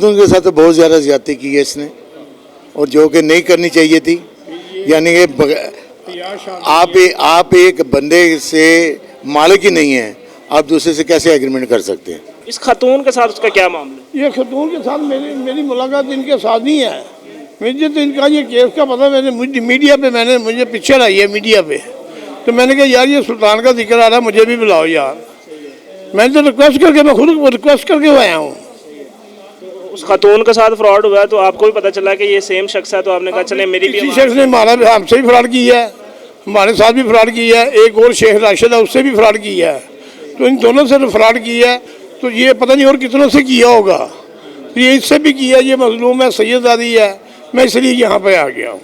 उनके साथ तो बहुत ज़्यादा ज्यादती की है इसने, और जो कि नहीं करनी चाहिए थी। यानी कि आप एक बंदे से मालिक ही नहीं है, आप दूसरे से कैसे एग्रीमेंट कर सकते हैं? इस खातून के साथ उसका क्या मामला? ये खातून के साथ मेरी मुलाकात इनके साथ नहीं है। मुझे तो इनका ये केस का पता, मुझे मीडिया पे मुझे पिक्चर आई है मीडिया पे, तो मैंने कहा यार ये सुल्तान का जिक्र आ रहा है, मुझे भी बुलाओ यार। मैंने तो रिक्वेस्ट करके, मैं खुद रिक्वेस्ट करके आया हूँ। उस खातून के साथ फ्रॉड हुआ है तो आपको भी पता चला कि ये सेम शख्स है, तो आपने कहा चले मेरी भी किसी शख्स ने हमारा हमसे भी फ्रॉड की है, हमारे साथ भी फ्रॉड की है, एक और शेख राशिद है उससे भी फ्रॉड की है, तो इन दोनों से फ्रॉड की है। तो ये पता नहीं और कितनों से किया होगा, तो ये इससे भी किया। ये मजलूम है, सैयदादी है, मैं इसलिए यहाँ पे आ गया हूँ।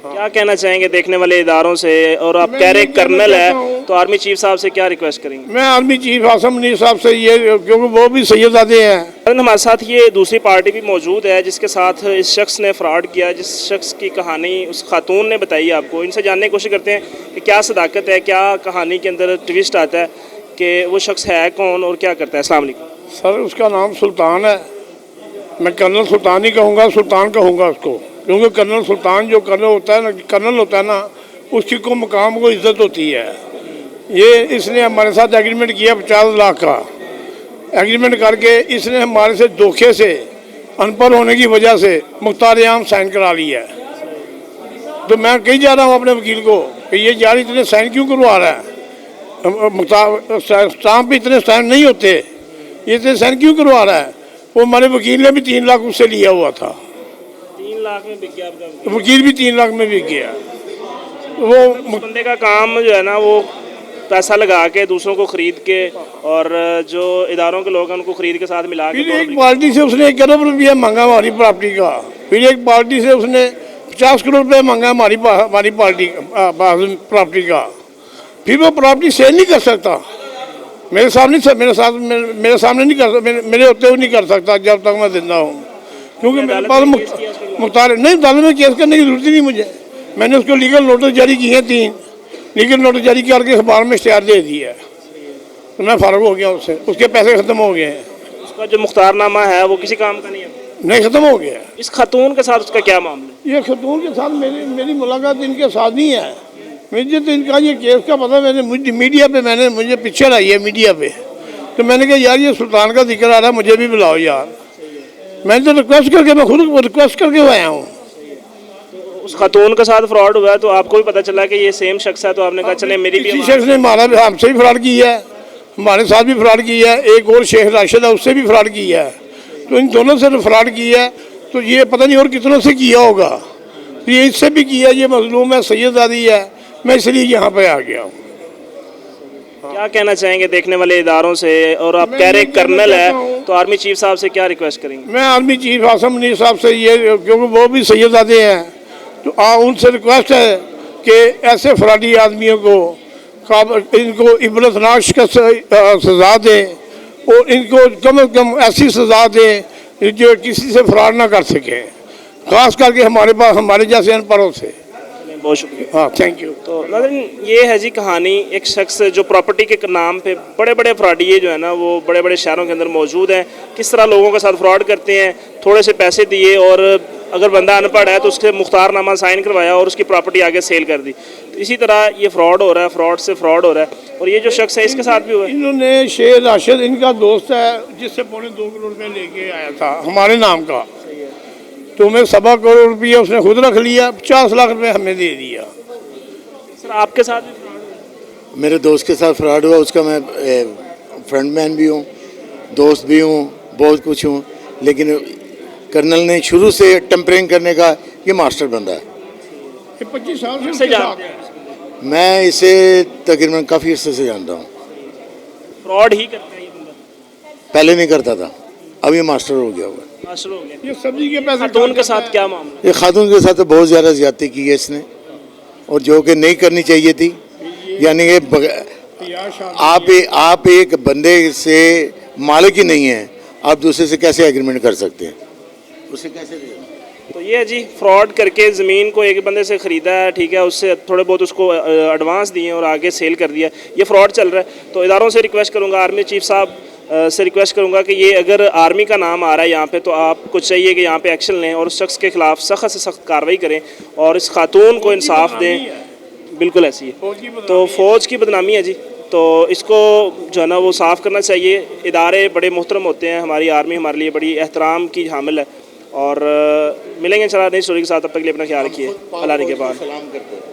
क्या कहना चाहेंगे देखने वाले इदारों से? और आप कह रहे कर्नल है, तो आर्मी चीफ साहब से क्या रिक्वेस्ट करेंगे? मैं आर्मी चीफ आसम मुनीर साहब से ये, क्योंकि वो भी सैयदादे हैं। हमारे साथ ये दूसरी पार्टी भी मौजूद है जिसके साथ इस शख्स ने फ्रॉड किया, जिस शख्स की कहानी उस खातून ने बताई आपको। इनसे जानने की कोशिश करते हैं कि क्या सदाकत है, क्या कहानी के अंदर ट्विस्ट आता है, कि वो शख्स है कौन और क्या करता है। अस्सलाम वालेकुम सर, उसका नाम सुल्तान है। मैं कर्नल सुल्तान ही कहूँगा, सुल्तान कहूँगा उसको, क्योंकि कर्नल सुल्तान जो कर्नल होता है ना, उसकी को मकाम को इज्जत होती है। ये इसने हमारे साथ एग्रीमेंट किया 50 लाख का एग्रीमेंट करके, इसने हमारे से धोखे से, अनपढ़ होने की वजह से मुख्तार आम साइन करा लिया है। तो मैं कही जा रहा हूँ अपने वकील को कि ये यार इतने साइन क्यों करवा रहा है, स्टाम्प पे इतने साइन नहीं होते, ये इतने साइन क्यों करवा रहा है। वो हमारे वकील ने भी 3 लाख उससे लिया हुआ था। 3 लाख में बिक गया आपका वकील भी 3 लाख में बिक गया। वो बंदे का काम जो है ना, वो पैसा लगा के दूसरों को खरीद के, और जो इदारों के लोग हैं उनको खरीद के साथ मिला के, फिर एक पार्टी से उसने 1 करोड़ रुपया मांगा हमारी प्रॉपर्टी का। फिर एक पार्टी से उसने 50 करोड़ रुपया मांगा हमारी पार्टी प्रॉपर्टी का। फिर वो प्रॉपर्टी सेल नहीं कर सकता मेरे सामने नहीं कर, मेरे होते हुए नहीं कर सकता जब तक मैं जिंदा हूँ, क्योंकि मेरे पास मुख्तार नहीं। अदालत में केस करने की जरूरत ही नहीं मुझे। मैंने उसको लीगल नोटिस जारी किए हैं, 3 लीगल नोटिस जारी करके अखबार में इश्तिहार दे दिया है, तो मैं फारग हो गया उससे। उसके पैसे ख़त्म हो गए हैं। उसका जो मुख्तारनामा है वो किसी काम का नहीं है, नहीं ख़त्म हो गया। इस खातून के साथ उसका क्या मामला? ये खातून के साथ मेरी मुलाकात इनके साथ नहीं है। मुझे तो इनका ये केस का पता, मुझे मीडिया पे मुझे पिक्चर आई है मीडिया पे, तो मैंने कहा यार ये सुल्तान का जिक्र आ रहा है, मुझे भी बुलाओ यार। मैंने तो रिक्वेस्ट करके, मैं खुद रिक्वेस्ट करके आया हूँ। उस खातून के साथ फ्रॉड हुआ है तो आपको भी पता चला कि ये सेम शख्स है, तो आपने कहा चले मेरी भी। किसी शख्स ने हमारा हमसे भी फ्रॉड की है, हमारे साथ भी फ्रॉड की है, एक और शेख राशिद है उससे भी फ्रॉड की है, तो इन दोनों से फ्रॉड की है। तो ये पता नहीं और कितनों से किया होगा, तो ये इससे भी किया। ये मजलूम है, सैयदादी है, मैं इसलिए यहाँ पे आ गया हूँ। क्या कहना चाहेंगे देखने वाले इदारों से? और आप कह रहे कर्नल है, तो आर्मी चीफ साहब से क्या रिक्वेस्ट करेंगे? मैं आर्मी चीफ आसम मुनीर साहब से ये, क्योंकि वो भी सैयदादे हैं, तो उनसे रिक्वेस्ट है कि ऐसे फराडी आदमियों को इनको इबरतनाक सज़ा दें, और इनको कम से कम ऐसी सज़ा दें जो किसी से फराड ना कर सके, खास करके हमारे जैसे अनपढ़ों से। बहुत शुक्रिया। हाँ, थैंक यू। तो नाज़रीन, ये है जी कहानी। एक शख्स जो प्रॉपर्टी के नाम पे बड़े बड़े फ्रॉडिये जो है ना, वो बड़े बड़े शहरों के अंदर मौजूद हैं। किस तरह लोगों के साथ फ्रॉड करते हैं, थोड़े से पैसे दिए, और अगर बंदा अनपढ़ है तो उसके मुख्तारनामा साइन करवाया और उसकी प्रॉपर्टी आगे सेल कर दी। तो इसी तरह ये फ्रॉड हो रहा है, फ्रॉड से फ्रॉड हो रहा है। और ये जो शख्स है इसके साथ भी हुआ है। इन्होंने शेख राशिद, इनका दोस्त है, जिससे 2.25 करोड़ रुपये लेके आया था हमारे नाम का, तो मैं 1.25 करोड़ रुपया उसने खुद रख लिया, 50 लाख रुपये हमें दे दिया। सर, आपके साथ भी फ्रॉड हुआ? मेरे दोस्त के साथ फ्रॉड हुआ, उसका मैं फ्रेंड मैन भी हूँ, दोस्त भी हूँ, बहुत कुछ हूँ, लेकिन कर्नल ने शुरू से टेम्परिंग करने का ये मास्टर बंदा है। 25 साल से जानते हैं? मैं इसे तकरीबन काफ़ी अर्से से जानता हूँ। फ्रॉड ही करता है ये बंदा? पहले नहीं करता था, अब ये मास्टर हो गया हुआ। मास्टर हो गया। ये सब्जी के पैसे खातून के साथ क्या मामला? ये खातून के साथ तो बहुत ज़्यादा ज्यादती की है इसने, और जो कि नहीं करनी चाहिए थी। यानी कि आप एक बंदे से मालिक ही नहीं है, आप दूसरे से कैसे एग्रीमेंट कर सकते हैं, उसे कैसे दें? तो ये है जी, फ्रॉड करके ज़मीन को एक बंदे से ख़रीदा है, ठीक है, उससे थोड़े बहुत उसको एडवांस दिए और आगे सेल कर दिया। ये फ्रॉड चल रहा है। तो इदारों से रिक्वेस्ट करूँगा, आर्मी चीफ साहब से रिक्वेस्ट करूँगा कि ये अगर आर्मी का नाम आ रहा है यहाँ पे तो आपको चाहिए कि यहाँ पे एक्शन लें और उस शख्स के ख़िलाफ़ सख्त से सख्त कार्रवाई करें और इस खातून को इंसाफ दें। बिल्कुल ऐसी है, तो फ़ौज की बदनामी है जी, तो इसको जो है ना वो साफ़ करना चाहिए। इदारे बड़े मोहतरम होते हैं, हमारी आर्मी हमारे लिए बड़ी एहतराम की हामिल है और मिलेंगे इंशाल्लाह नई स्टोरी के साथ। तब तक के लिए अपना ख्याल रखिए। अल्लाह के बाद सलाम करते हैं।